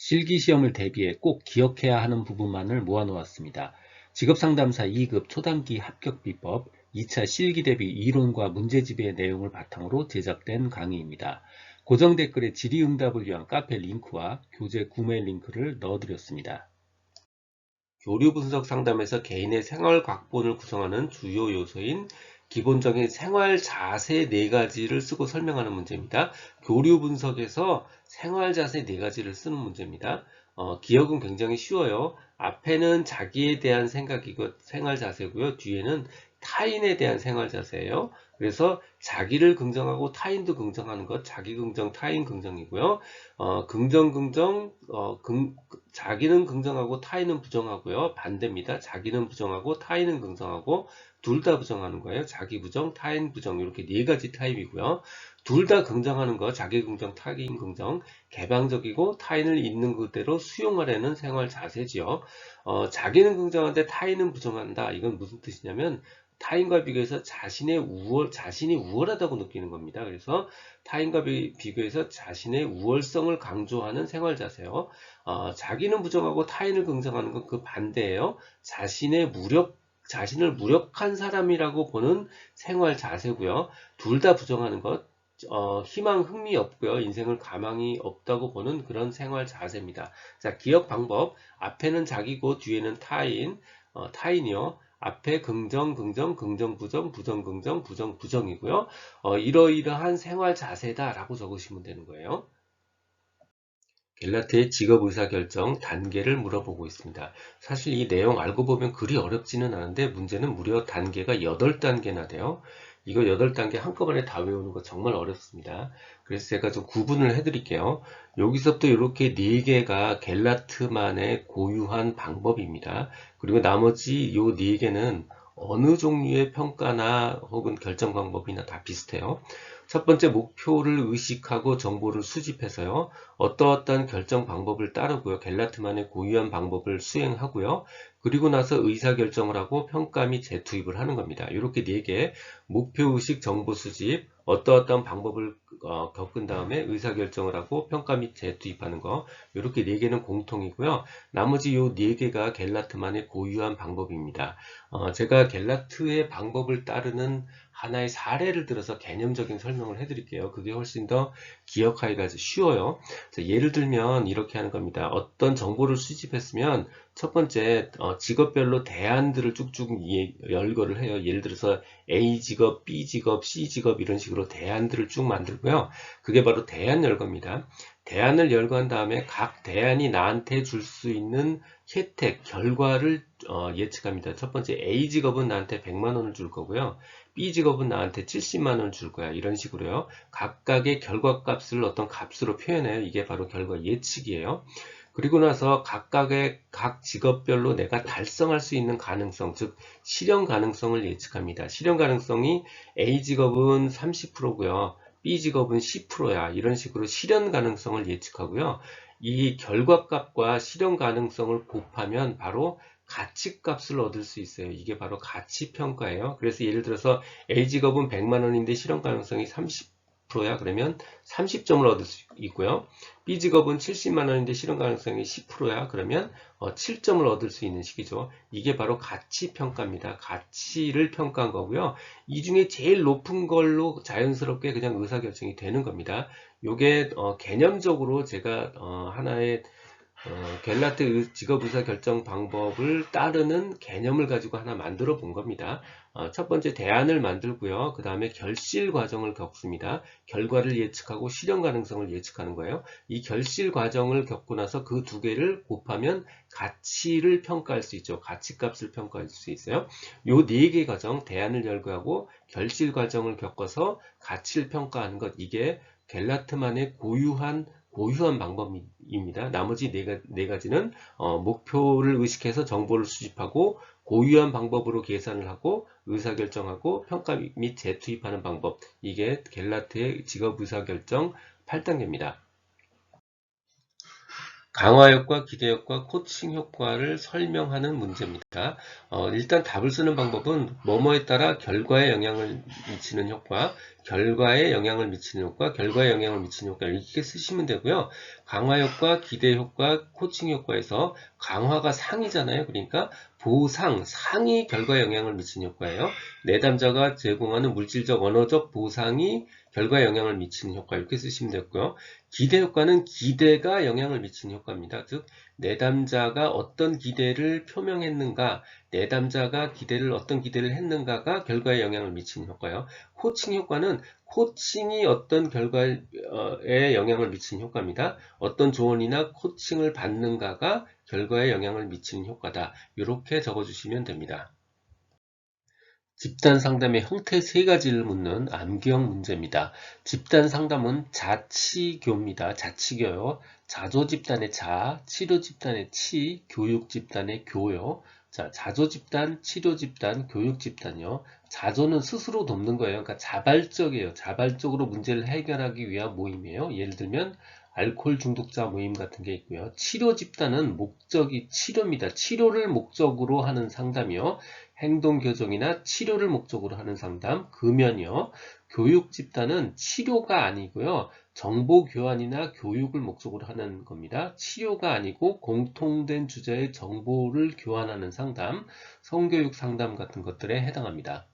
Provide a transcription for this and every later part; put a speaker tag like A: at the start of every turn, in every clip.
A: 실기시험을 대비해 꼭 기억해야 하는 부분만을 모아놓았습니다. 직업상담사 2급 초단기 합격비법 2차 실기대비 이론과 문제집의 내용을 바탕으로 제작된 강의입니다. 고정 댓글에 질의응답을 위한 카페 링크와 교재 구매 링크를 넣어드렸습니다. 교류 분석 상담에서 개인의 생활 각본을 구성하는 주요 요소인 기본적인 생활 자세 4가지를 쓰고 설명하는 문제입니다. 교류 분석에서 생활 자세 4가지를 쓰는 문제입니다. 기억은 굉장히 쉬워요. 앞에는 자기에 대한 생각이고 생활 자세고요. 뒤에는 타인에 대한 생활 자세예요. 그래서 자기를 긍정하고 타인도 긍정하는 것, 자기 긍정, 타인 긍정이고요. 긍정, 자기는 긍정하고 타인은 부정하고요. 반대입니다. 자기는 부정하고 타인은 긍정하고 둘 다 부정하는 거예요. 자기 부정, 타인 부정 이렇게 4가지 타입이고요. 둘 다 긍정하는 거, 자기 긍정, 타인 긍정, 개방적이고 타인을 있는 그대로 수용하려는 생활 자세지요. 자기는 긍정한데 타인은 부정한다. 이건 무슨 뜻이냐면 타인과 비교해서 자신이 우월하다고 느끼는 겁니다. 그래서 타인과 비교해서 자신의 우월성을 강조하는 생활 자세요. 자기는 부정하고 타인을 긍정하는 건 그 반대예요. 자신을 무력한 사람이라고 보는 생활 자세고요. 둘 다 부정하는 것, 희망, 흥미 없고요. 인생을 가망이 없다고 보는 그런 생활 자세입니다. 자, 기억 방법. 앞에는 자기고 뒤에는 타인이요. 앞에 긍정, 부정, 부정, 부정이고요. 이러이러한 생활 자세다라고 적으시면 되는 거예요. 갤라트의 직업 의사결정 단계를 물어보고 있습니다. 사실 이 내용 알고 보면 그리 어렵지는 않은데 문제는 무려 단계가 8단계나 돼요. 이거 8단계 한꺼번에 다 외우는 거 정말 어렵습니다. 그래서 제가 좀 구분을 해드릴게요. 여기서부터 이렇게 4개가 갤라트만의 고유한 방법입니다. 그리고 나머지 요 4개는 어느 종류의 평가나 혹은 결정 방법이나 다 비슷해요. 첫 번째 목표를 의식하고 정보를 수집해서요. 어떠어떠한 결정 방법을 따르고요. 갤라트만의 고유한 방법을 수행하고요. 그리고 나서 의사결정을 하고 평가 및 재투입을 하는 겁니다. 이렇게 4개 목표의식 정보 수집, 어떠어떠한 방법을 겪은 다음에 의사결정을 하고 평가 및 재투입하는 거 이렇게 4개는 공통이고요. 나머지 요 4개가 갤라트만의 고유한 방법입니다. 제가 갤라트의 방법을 따르는 하나의 사례를 들어서 개념적인 설명을 해드릴게요. 그게 훨씬 더 기억하기가 쉬워요. 자, 예를 들면 이렇게 하는 겁니다. 어떤 정보를 수집했으면 첫 번째 직업별로 대안들을 쭉쭉 열거를 해요. 예를 들어서 A 직업, B 직업, C 직업 이런 식으로 대안들을 쭉 만들고요. 그게 바로 대안 열거입니다. 대안을 열거한 다음에 각 대안이 나한테 줄 수 있는 혜택, 결과를 예측합니다. 첫 번째 A 직업은 나한테 100만 원을 줄 거고요. B 직업은 나한테 70만 원을 줄 거야. 이런 식으로요. 각각의 결과값을 어떤 값으로 표현해요. 이게 바로 결과 예측이에요. 그리고 나서 각 직업별로 내가 달성할 수 있는 가능성, 즉 실현 가능성을 예측합니다. 실현 가능성이 A 직업은 30%고요. B 직업은 10%야. 이런 식으로 실현 가능성을 예측하고요. 이 결과값과 실현 가능성을 곱하면 바로 가치값을 얻을 수 있어요. 이게 바로 가치평가예요. 그래서 예를 들어서 A 직업은 100만 원인데 실현 가능성이 30%야. 그러면 30점을 얻을 수 있고요. B 직업은 70만 원인데 실현 가능성이 10%야. 그러면 7점을 얻을 수 있는 식이죠. 이게 바로 가치평가입니다. 가치를 평가한 거고요. 이 중에 제일 높은 걸로 자연스럽게 그냥 의사결정이 되는 겁니다. 이게 개념적으로 제가 하나의 갤라트 직업의사결정 방법을 따르는 개념을 가지고 하나 만들어 본 겁니다. 첫 번째 대안을 만들고요. 그 다음에 결실 과정을 겪습니다. 결과를 예측하고 실현 가능성을 예측하는 거예요. 이 결실 과정을 겪고 나서 그 두 개를 곱하면 가치를 평가할 수 있죠. 가치값을 평가할 수 있어요. 요 네 개 과정, 대안을 열거하고 결실 과정을 겪어서 가치를 평가하는 것, 이게 갤라트만의 고유한 방법입니다. 나머지 네 가지는 목표를 의식해서 정보를 수집하고 고유한 방법으로 계산을 하고 의사결정하고 평가 및 재투입하는 방법. 이게 갤라트의 직업 의사결정 8단계입니다. 강화 효과, 기대 효과, 코칭 효과를 설명하는 문제입니다. 일단 답을 쓰는 방법은 뭐뭐에 따라 결과에 영향을 미치는 효과, 결과에 영향을 미치는 효과, 결과에 영향을 미치는 효과 이렇게 쓰시면 되고요. 강화 효과, 기대 효과, 코칭 효과에서 강화가 상이잖아요. 그러니까 보상, 상이 결과에 영향을 미치는 효과예요. 내담자가 제공하는 물질적, 언어적 보상이 결과에 영향을 미치는 효과 이렇게 쓰시면 되고요. 기대 효과는 기대가 영향을 미치는 효과입니다. 즉, 내담자가 어떤 기대를 표명했는가, 내담자가 어떤 기대를 했는가가 결과에 영향을 미치는 효과예요. 코칭 효과는 코칭이 어떤 결과에 영향을 미치는 효과입니다. 어떤 조언이나 코칭을 받는가가 결과에 영향을 미치는 효과다. 이렇게 적어주시면 됩니다. 집단 상담의 형태 세 가지를 묻는 암기형 문제입니다. 집단 상담은 자치교입니다. 자치교요. 자조 집단의 자, 치료 집단의 치, 교육 집단의 교요. 자, 자조 집단, 치료 집단, 교육 집단이요. 자조는 스스로 돕는 거예요. 그러니까 자발적이에요. 자발적으로 문제를 해결하기 위한 모임이에요. 예를 들면 알코올 중독자 모임 같은 게 있고요. 치료 집단은 목적이 치료입니다. 치료를 목적으로 하는 상담이요. 행동 교정이나 치료를 목적으로 하는 상담, 금연이요. 교육 집단은 치료가 아니고요. 정보 교환이나 교육을 목적으로 하는 겁니다. 치료가 아니고 공통된 주제의 정보를 교환하는 상담, 성교육 상담 같은 것들에 해당합니다.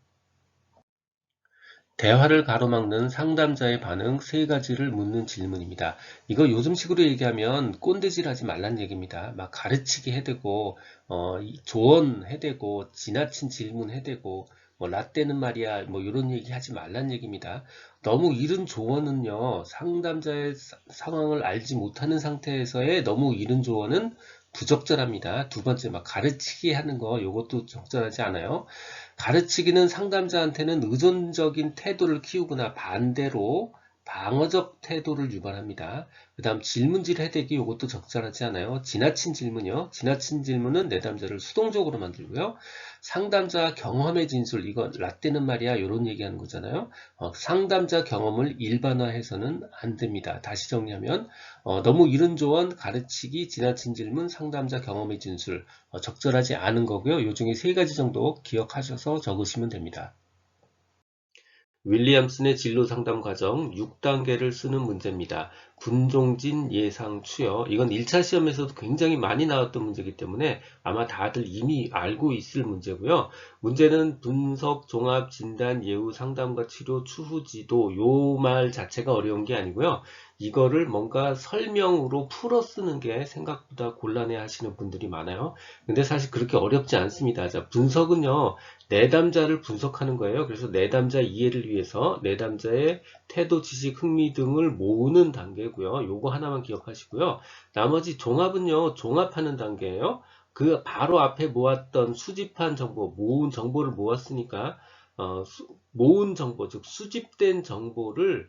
A: 대화를 가로막는 상담자의 반응 세 가지를 묻는 질문입니다. 이거 요즘식으로 얘기하면 꼰대질 하지 말란 얘기입니다. 막 가르치기 해대고, 조언해대고, 지나친 질문 해대고, 뭐 라떼는 말이야, 뭐 이런 얘기 하지 말란 얘기입니다. 너무 이른 조언은요, 상담자의 상황을 알지 못하는 상태에서의 너무 이른 조언은 부적절합니다. 두 번째, 막 가르치기 하는 거, 이것도 적절하지 않아요. 가르치기는 상담자한테는 의존적인 태도를 키우거나 반대로 방어적 태도를 유발합니다. 그 다음 질문질 해대기 이것도 적절하지 않아요. 지나친 질문이요. 지나친 질문은 내담자를 수동적으로 만들고요. 상담자 경험의 진술, 이거 라떼는 말이야 이런 얘기하는 거잖아요. 상담자 경험을 일반화해서는 안 됩니다. 다시 정리하면 너무 이른 조언, 가르치기, 지나친 질문, 상담자 경험의 진술 적절하지 않은 거고요. 요 중에 세 가지 정도 기억하셔서 적으시면 됩니다. 윌리엄슨의 진로 상담 과정 6단계를 쓰는 문제입니다. 분종진 예상 추여. 이건 1차 시험에서도 굉장히 많이 나왔던 문제이기 때문에 아마 다들 이미 알고 있을 문제고요. 문제는 분석, 종합, 진단, 예후, 상담과 치료, 추후 지도 요 말 자체가 어려운 게 아니고요. 이거를 뭔가 설명으로 풀어 쓰는 게 생각보다 곤란해 하시는 분들이 많아요. 근데 사실 그렇게 어렵지 않습니다. 자, 분석은요. 내담자를 분석하는 거예요. 그래서 내담자 이해를 위해서 내담자의 태도, 지식, 흥미 등을 모으는 단계고요. 요거 하나만 기억하시고요. 나머지 종합은요. 종합하는 단계예요. 그 바로 앞에 모았던 수집한 정보, 모은 정보를 모았으니까 모은 정보, 즉 수집된 정보를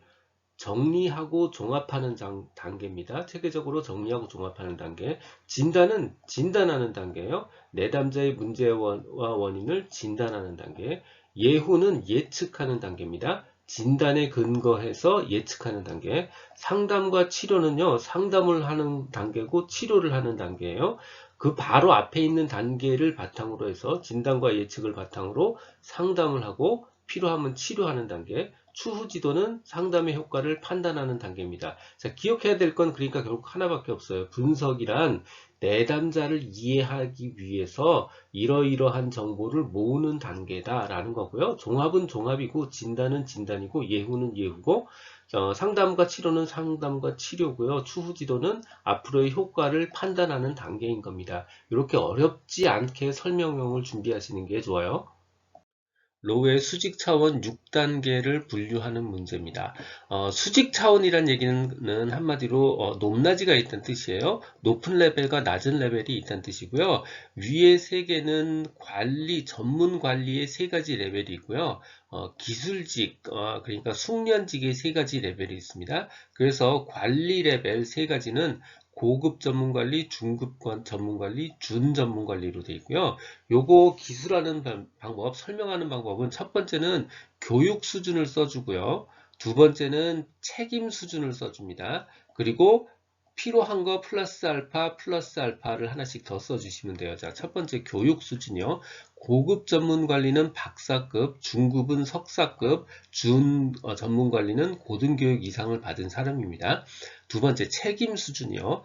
A: 정리하고 종합하는 단계입니다. 체계적으로 정리하고 종합하는 단계. 진단은 진단하는 단계예요. 내담자의 문제와 원인을 진단하는 단계. 예후는 예측하는 단계입니다. 진단에 근거해서 예측하는 단계. 상담과 치료는요, 상담을 하는 단계고 치료를 하는 단계예요. 그 바로 앞에 있는 단계를 바탕으로 해서 진단과 예측을 바탕으로 상담을 하고 필요하면 치료하는 단계. 추후 지도는 상담의 효과를 판단하는 단계입니다. 자, 기억해야 될 건 그러니까 결국 하나밖에 없어요. 분석이란 내담자를 이해하기 위해서 이러이러한 정보를 모으는 단계다라는 거고요. 종합은 종합이고 진단은 진단이고 예후는 예후고 상담과 치료는 상담과 치료고요. 추후 지도는 앞으로의 효과를 판단하는 단계인 겁니다. 이렇게 어렵지 않게 설명용을 준비하시는 게 좋아요. 로우의 수직 차원 6단계를 분류하는 문제입니다. 수직 차원이란 얘기는 한마디로 높낮이가 있다는 뜻이에요. 높은 레벨과 낮은 레벨이 있다는 뜻이고요. 위에 세 개는 관리, 전문 관리의 세 가지 레벨이 있고요. 기술직, 그러니까 숙련직의 세 가지 레벨이 있습니다. 그래서 관리 레벨 세 가지는 고급 전문관리, 중급 전문관리, 준 전문관리로 되어 있고요. 요거 기술하는 방법, 설명하는 방법은 첫 번째는 교육 수준을 써주고요. 두 번째는 책임 수준을 써줍니다. 그리고 필요한 거 플러스 알파를 하나씩 더 써주시면 돼요. 자, 첫 번째 교육 수준이요. 고급 전문 관리는 박사급, 중급은 석사급, 전문 관리는 고등교육 이상을 받은 사람입니다. 두 번째 책임 수준이요.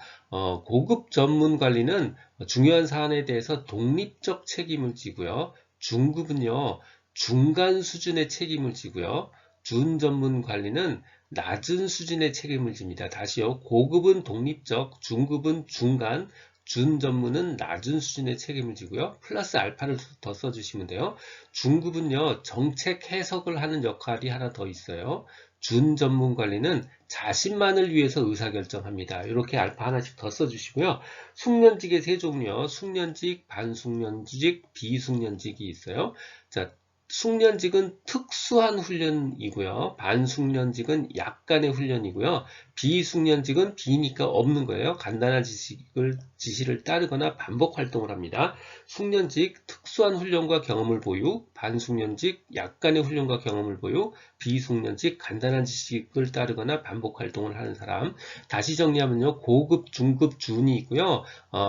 A: 고급 전문 관리는 중요한 사안에 대해서 독립적 책임을 지고요. 중급은요, 중간 수준의 책임을 지고요. 준 전문 관리는 낮은 수준의 책임을 집니다. 다시요. 고급은 독립적, 중급은 중간, 준 전문은 낮은 수준의 책임을 지고요. 플러스 알파를 더 써주시면 돼요. 중급은요, 정책 해석을 하는 역할이 하나 더 있어요. 준 전문 관리는 자신만을 위해서 의사결정합니다. 이렇게 알파 하나씩 더 써주시고요. 숙련직의 세 종류요. 숙련직, 반숙련직, 비숙련직이 있어요. 자, 숙련직은 특수한 훈련이고요. 반숙련직은 약간의 훈련이고요. 비숙련직은 비니까 없는 거예요. 간단한 지시를 따르거나 반복 활동을 합니다. 숙련직, 특수한 훈련과 경험을 보유, 반숙련직, 약간의 훈련과 경험을 보유, 비숙련직, 간단한 지식을 따르거나 반복 활동을 하는 사람. 다시 정리하면요. 고급, 중급, 준이 있고요.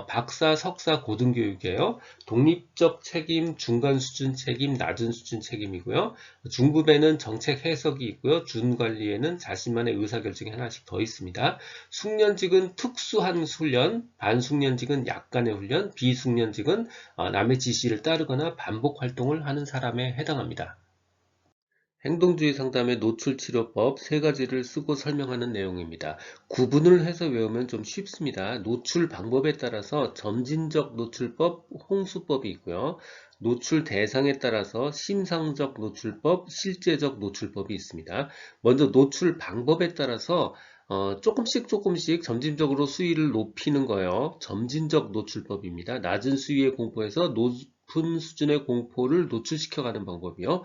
A: 박사, 석사, 고등교육이에요. 독립적 책임, 중간 수준 책임, 낮은 수준 책임이고요. 중급에는 정책 해석이 있고요. 준관리에는 자신만의 의사결정이 하나씩 더 있습니다. 숙련직은 특수한 훈련, 반숙련직은 약간의 훈련, 비숙련직은 남의 지시를 따르거나 반복 활동을 하는 사람에 해당합니다. 행동주의 상담의 노출치료법 세 가지를 쓰고 설명하는 내용입니다. 구분을 해서 외우면 좀 쉽습니다. 노출 방법에 따라서 점진적 노출법, 홍수법이 있고요. 노출 대상에 따라서 심상적 노출법, 실제적 노출법이 있습니다. 먼저 노출 방법에 따라서 조금씩 점진적으로 수위를 높이는 거예요. 점진적 노출법입니다. 낮은 수위의 공포에서 높은 수준의 공포를 노출시켜가는 방법이요.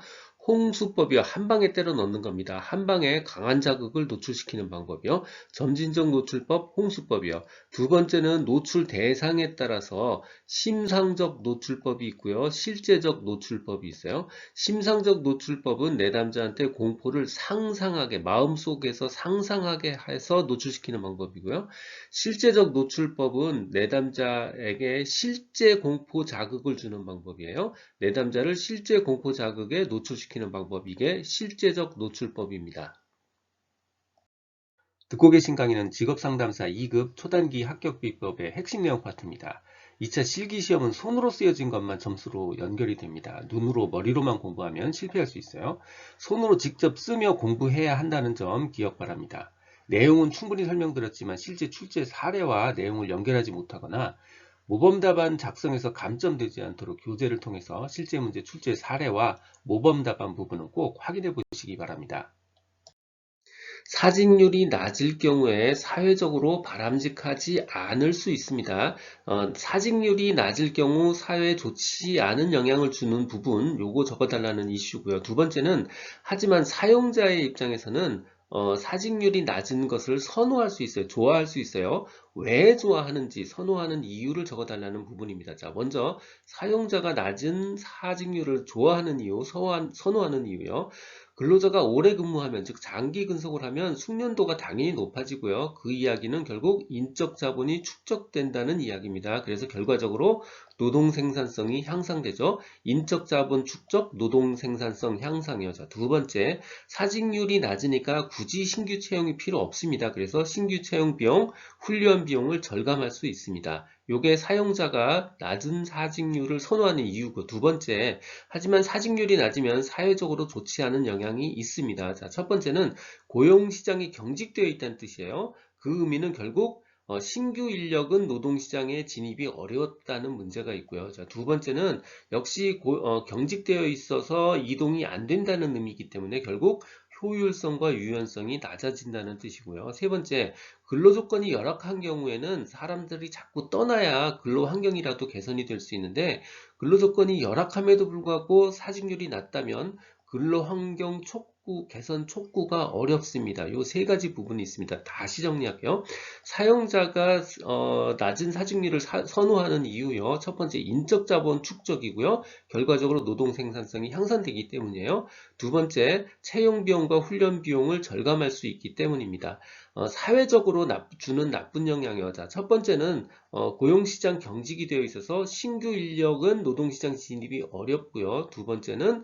A: 홍수법이요. 한 방에 때려 넣는 겁니다. 한 방에 강한 자극을 노출시키는 방법이요. 점진적 노출법, 홍수법이요. 두 번째는 노출 대상에 따라서 심상적 노출법이 있고요. 실제적 노출법이 있어요. 심상적 노출법은 내담자한테 공포를 상상하게, 마음속에서 상상하게 해서 노출시키는 방법이고요. 실제적 노출법은 내담자에게 실제 공포 자극을 주는 방법이에요. 내담자를 실제 공포 자극에 노출시키는 방법, 이게 실제적 노출법입니다. 듣고 계신 강의는 직업상담사 2급 초단기 합격비법의 핵심 내용 파트입니다. 2차 실기시험은 손으로 쓰여진 것만 점수로 연결이 됩니다. 눈으로 머리로만 공부하면 실패할 수 있어요. 손으로 직접 쓰며 공부해야 한다는 점 기억 바랍니다. 내용은 충분히 설명드렸지만 실제 출제 사례와 내용을 연결하지 못하거나 모범답안 작성에서 감점되지 않도록 교재를 통해서 실제 문제 출제 사례와 모범답안 부분은 꼭 확인해 보시기 바랍니다. 사직률이 낮을 경우에 사회적으로 바람직하지 않을 수 있습니다. 사직률이 낮을 경우 사회에 좋지 않은 영향을 주는 부분, 요거 적어달라는 이슈고요. 두 번째는 하지만 사용자의 입장에서는 사직률이 낮은 것을 선호할 수 있어요. 좋아할 수 있어요. 왜 좋아하는지 선호하는 이유를 적어달라는 부분입니다. 자, 먼저 사용자가 낮은 사직률을 좋아하는 이유, 선호하는 이유요. 근로자가 오래 근무하면, 즉 장기 근속을 하면 숙련도가 당연히 높아지고요. 그 이야기는 결국 인적 자본이 축적된다는 이야기입니다. 그래서 결과적으로 노동 생산성이 향상되죠. 인적 자본 축적, 노동 생산성 향상이요. 자, 두 번째, 사직률이 낮으니까 굳이 신규 채용이 필요 없습니다. 그래서 신규 채용 비용, 훈련 비용을 절감할 수 있습니다. 요게 사용자가 낮은 사직률을 선호하는 이유고, 두 번째, 하지만 사직률이 낮으면 사회적으로 좋지 않은 영향이 있습니다. 자, 첫 번째는 고용시장이 경직되어 있다는 뜻이에요. 그 의미는 결국 신규 인력은 노동시장에 진입이 어려웠다는 문제가 있고요. 자, 두 번째는 역시 경직되어 있어서 이동이 안 된다는 의미이기 때문에 결국 효율성과 유연성이 낮아진다는 뜻이고요. 세 번째, 근로조건이 열악한 경우에는 사람들이 자꾸 떠나야 근로환경이라도 개선이 될 수 있는데, 근로조건이 열악함에도 불구하고 사직률이 낮다면 근로환경 개선 촉구가 어렵습니다. 요 세 가지 부분이 있습니다. 다시 정리할게요. 사용자가 낮은 사직률을 선호하는 이유요. 첫 번째, 인적 자본 축적이고요. 결과적으로 노동 생산성이 향상되기 때문이에요. 두 번째, 채용 비용과 훈련 비용을 절감할 수 있기 때문입니다. 사회적으로 주는 나쁜 영향이요. 자, 첫 번째는 고용시장 경직이 되어 있어서 신규 인력은 노동시장 진입이 어렵고요. 두 번째는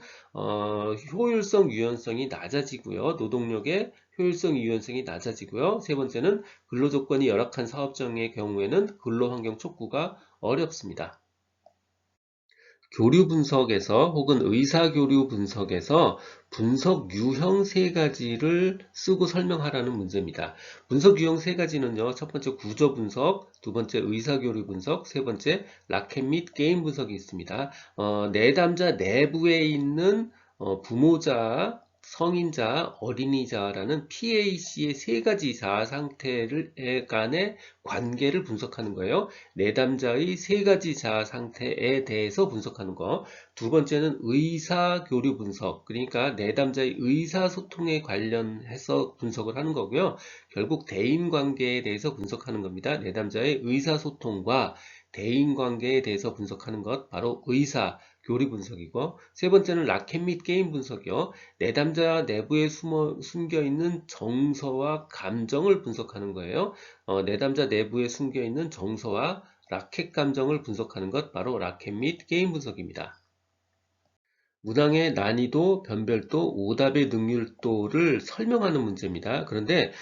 A: 효율성, 유연성이 낮아지고요. 노동력의 효율성, 유연성이 낮아지고요. 세 번째는 근로조건이 열악한 사업장의 경우에는 근로환경 촉구가 어렵습니다. 교류 분석에서 혹은 의사교류 분석에서 분석 유형 세 가지를 쓰고 설명하라는 문제입니다. 분석 유형 세 가지는요, 첫 번째 구조 분석, 두 번째 의사교류 분석, 세 번째 라켓 및 게임 분석이 있습니다. 내담자 내부에 있는 부모자, 성인자, 어린이자라는 PAC의 세 가지 자아 상태를 간의 관계를 분석하는 거예요. 내담자의 세 가지 자아 상태에 대해서 분석하는 거. 두 번째는 의사교류 분석. 그러니까 내담자의 의사소통에 관련해서 분석을 하는 거고요. 결국 대인관계에 대해서 분석하는 겁니다. 내담자의 의사소통과 대인관계에 대해서 분석하는 것, 바로 의사교류 분석이고, 세 번째는 라켓 및 게임 분석이요. 내담자 내부에 숨겨있는 정서와 감정을 분석하는 거예요. 내담자 내부에 숨겨있는 정서와 라켓 감정을 분석하는 것, 바로 라켓 및 게임 분석입니다. 문항의 난이도, 변별도, 오답의 능률도를 설명하는 문제입니다. 그런데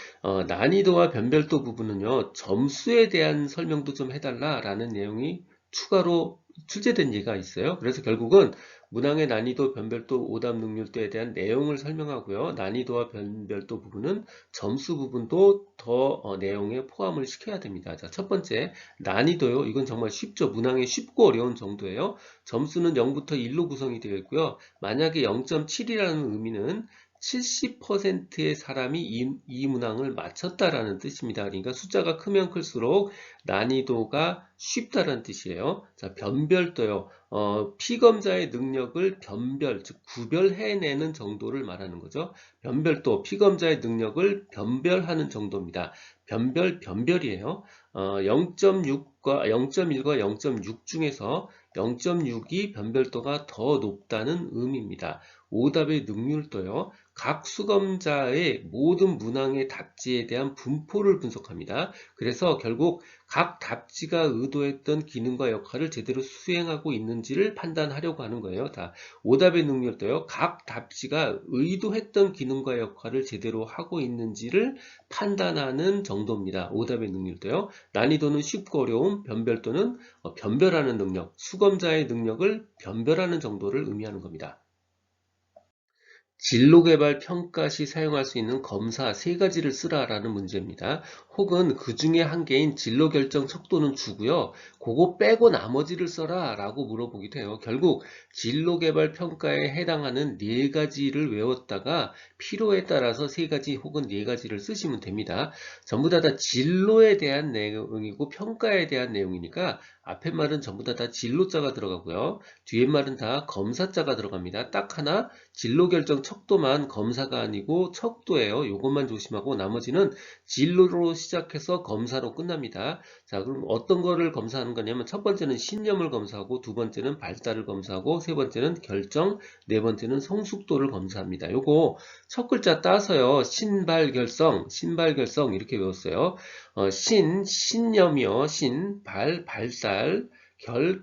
A: 난이도와 변별도 부분은요, 점수에 대한 설명도 좀 해달라라는 내용이 추가로 출제된 예가 있어요. 그래서 결국은 문항의 난이도, 변별도, 오답 능률도에 대한 내용을 설명하고요. 난이도와 변별도 부분은 점수 부분도 더 내용에 포함을 시켜야 됩니다. 자, 첫 번째 난이도요. 이건 정말 쉽죠. 문항의 쉽고 어려운 정도예요. 점수는 0부터 1로 구성이 되어 있고요. 만약에 0.7이라는 의미는 70%의 사람이 이 문항을 맞췄다라는 뜻입니다. 그러니까 숫자가 크면 클수록 난이도가 쉽다라는 뜻이에요. 자, 변별도요. 피검자의 능력을 변별, 즉 구별해내는 정도를 말하는 거죠. 변별도, 피검자의 능력을 변별하는 정도입니다. 변별이에요. 0.6과 0.1과 0.6 중에서 0.6이 변별도가 더 높다는 의미입니다. 오답의 능률도요. 각 수검자의 모든 문항의 답지에 대한 분포를 분석합니다. 그래서 결국 각 답지가 의도했던 기능과 역할을 제대로 수행하고 있는지를 판단하려고 하는 거예요. 다 오답의 능률도요. 각 답지가 의도했던 기능과 역할을 제대로 하고 있는지를 판단하는 정도입니다. 오답의 능률도요. 난이도는 쉽고 어려움, 변별도는 변별하는 능력, 수검자의 능력을 변별하는 정도를 의미하는 겁니다. 진로개발 평가 시 사용할 수 있는 검사 세 가지를 쓰라라는 문제입니다. 혹은 그 중에 한 개인 진로결정 척도는 주고요. 그거 빼고 나머지를 써라 라고 물어보기도 해요. 결국 진로개발 평가에 해당하는 네 가지를 외웠다가 필요에 따라서 세 가지 혹은 네 가지를 쓰시면 됩니다. 전부 다 진로에 대한 내용이고 평가에 대한 내용이니까 앞에 말은 전부 다 진로자가 들어가고요. 뒤에 말은 다 검사자가 들어갑니다. 딱 하나 진로 결정 척도만 검사가 아니고 척도예요. 요것만 조심하고 나머지는 진로로 시작해서 검사로 끝납니다. 자, 그럼 어떤 거를 검사하는 거냐면 첫 번째는 신념을 검사하고 두 번째는 발달을 검사하고 세 번째는 결정, 네 번째는 성숙도를 검사합니다. 요거 첫 글자 따서요. 신발결성 이렇게 외웠어요. 신념이요. 발달,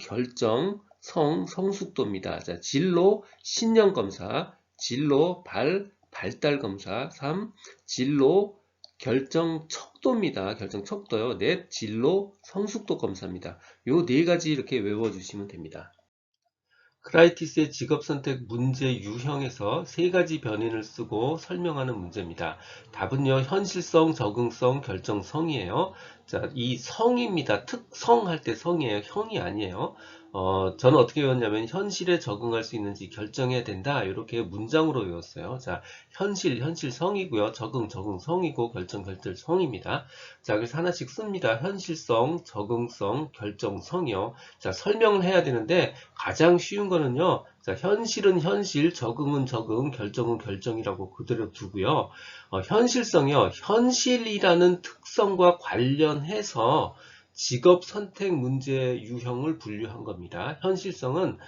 A: 결정, 성숙도입니다. 자, 진로, 신념 검사, 진로, 발달 검사, 3, 진로, 결정 척도입니다. 결정 척도요. 넷, 진로, 성숙도 검사입니다. 요 네 가지 이렇게 외워주시면 됩니다. 크라이티스의 직업선택 문제 유형에서 세 가지 변인을 쓰고 설명하는 문제입니다. 답은요, 현실성, 적응성, 결정성이에요. 자, 이 성입니다. 특성할 때 성이에요. 형이 아니에요. 저는 어떻게 외웠냐면, 현실에 적응할 수 있는지 결정해야 된다. 이렇게 문장으로 외웠어요. 자, 현실성이고요. 적응성이고, 결정성입니다. 자, 그래서 하나씩 씁니다. 현실성, 적응성, 결정성이요. 자, 설명을 해야 되는데, 가장 쉬운 거는요. 자, 현실은 현실, 적응은 적응, 결정은 결정이라고 그대로 두고요. 현실성이요. 현실이라는 특성과 관련해서 직업 선택 문제 유형을 분류한 겁니다. 현실성은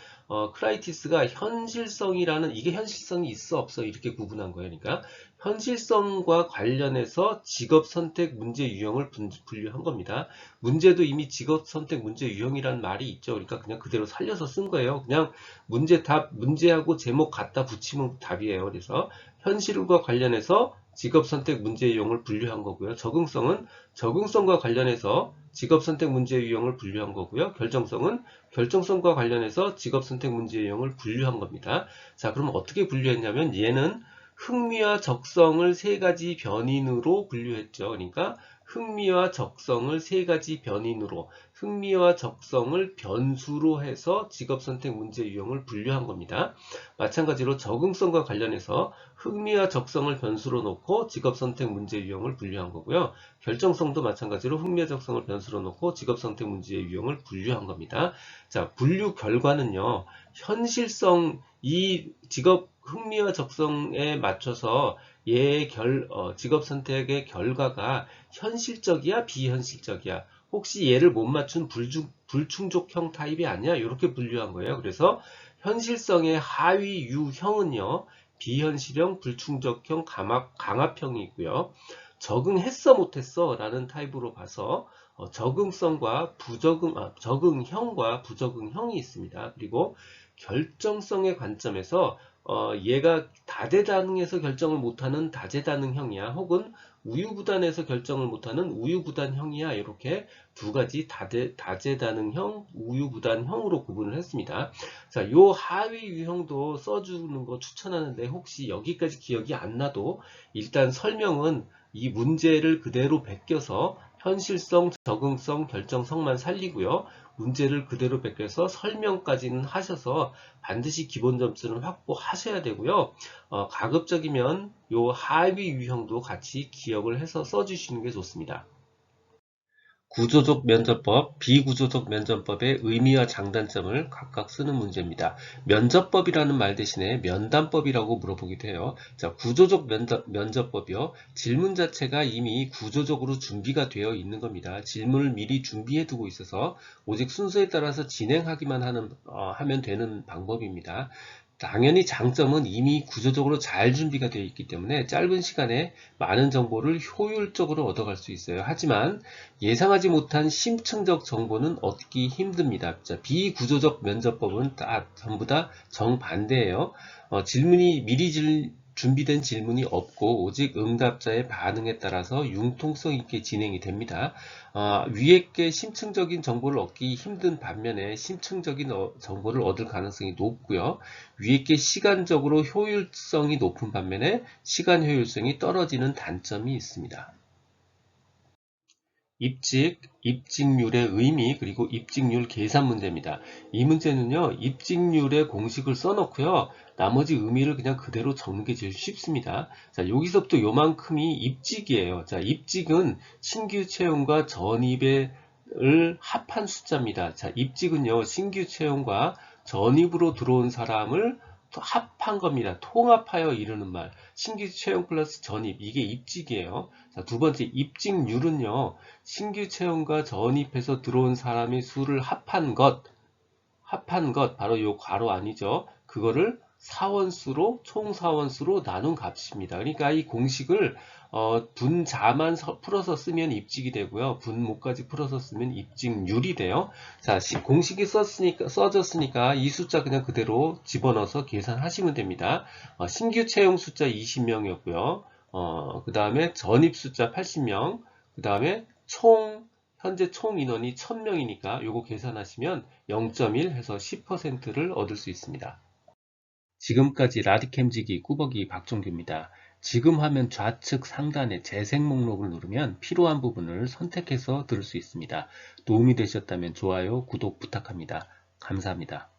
A: 크라이티스가 현실성이라는 이게 현실성이 있어 없어 이렇게 구분한 거예요. 그러니까 현실성과 관련해서 직업 선택 문제 유형을 분류한 겁니다. 문제도 이미 직업 선택 문제 유형이라는 말이 있죠. 그러니까 그냥 그대로 살려서 쓴 거예요. 그냥 문제 답, 문제하고 제목 갖다 붙이면 답이에요. 그래서 현실과 관련해서 직업 선택 문제 유형을 분류한 거고요. 적응성은 적응성과 관련해서 직업 선택 문제 유형을 분류한 거고요. 결정성은 결정성과 관련해서 직업 선택 문제 유형을 분류한 겁니다. 자, 그럼 어떻게 분류했냐면 얘는 흥미와 적성을 세 가지 변인으로 분류했죠. 그러니까 흥미와 적성을 세 가지 변인으로, 흥미와 적성을 변수로 해서 직업선택 문제 유형을 분류한 겁니다. 마찬가지로 적응성과 관련해서 흥미와 적성을 변수로 놓고 직업선택 문제 유형을 분류한 거고요. 결정성도 마찬가지로 흥미와 적성을 변수로 놓고 직업선택 문제 유형을 분류한 겁니다. 자, 분류 결과는요, 현실성, 이 직업 흥미와 적성에 맞춰서 얘의 직업 선택의 결과가 현실적이야, 비현실적이야? 혹시 얘를 못 맞춘 불충족형 타입이 아니야? 이렇게 분류한 거예요. 그래서 현실성의 하위 유형은요, 비현실형, 불충족형, 강압형이 있고요. 적응했어, 못했어? 라는 타입으로 봐서 적응성과 적응형과 부적응형이 있습니다. 그리고 결정성의 관점에서 얘가 다재다능해서 결정을 못하는 다재다능형이야, 혹은 우유부단해서 결정을 못하는 우유부단형이야, 이렇게 두 가지 다재다능형, 우유부단형으로 구분을 했습니다. 자, 요 하위 유형도 써주는 거 추천하는데 혹시 여기까지 기억이 안 나도 일단 설명은 이 문제를 그대로 베껴서 현실성, 적응성, 결정성만 살리고요. 문제를 그대로 베껴서 설명까지는 하셔서 반드시 기본 점수는 확보하셔야 되고요. 가급적이면 요 하위 유형도 같이 기억을 해서 써주시는 게 좋습니다. 구조적 면접법, 비구조적 면접법의 의미와 장단점을 각각 쓰는 문제입니다. 면접법이라는 말 대신에 면담법이라고 물어보기도 해요. 자, 구조적 면접법이요. 질문 자체가 이미 구조적으로 준비가 되어 있는 겁니다. 질문을 미리 준비해 두고 있어서 오직 순서에 따라서 진행하기만 하면 되는 방법입니다. 당연히 장점은 이미 구조적으로 잘 준비가 되어 있기 때문에 짧은 시간에 많은 정보를 효율적으로 얻어갈 수 있어요. 하지만 예상하지 못한 심층적 정보는 얻기 힘듭니다. 자, 비구조적 면접법은 전부 다 정반대예요. 질문이 미리 준비된 질문이 없고 오직 응답자의 반응에 따라서 융통성 있게 진행이 됩니다. 위에 게 심층적인 정보를 얻기 힘든 반면에 심층적인 정보를 얻을 가능성이 높고요. 위에 게 시간적으로 효율성이 높은 반면에 시간 효율성이 떨어지는 단점이 있습니다. 입직률의 의미, 그리고 입직률 계산 문제입니다. 이 문제는요, 입직률의 공식을 써놓고요, 나머지 의미를 그냥 그대로 적는 게 제일 쉽습니다. 자, 여기서부터 요만큼이 입직이에요. 자, 입직은 신규 채용과 전입을 합한 숫자입니다. 자, 입직은요, 신규 채용과 전입으로 들어온 사람을 합한 겁니다. 통합하여 이르는 말. 신규 채용 플러스 전입. 이게 입직이에요. 자, 두 번째, 입직률은요, 신규 채용과 전입해서 들어온 사람의 수를 합한 것, 바로 요 괄호 아니죠? 그거를 사원수로, 총 사원수로 나눈 값입니다. 그러니까 이 공식을 분자만 풀어서 쓰면 입직이 되고요. 분모까지 풀어서 쓰면 입직률이 돼요. 자, 공식이 써졌으니까 이 숫자 그냥 그대로 집어넣어서 계산하시면 됩니다. 신규 채용 숫자 20명이었고요. 그 다음에 전입 숫자 80명, 그 다음에 현재 총 인원이 1000명이니까 요거 계산하시면 0.1 해서 10%를 얻을 수 있습니다. 지금까지 라디캠지기 꾸벅이 박종규입니다. 지금 화면 좌측 상단의 재생 목록을 누르면 필요한 부분을 선택해서 들을 수 있습니다. 도움이 되셨다면 좋아요, 구독 부탁합니다. 감사합니다.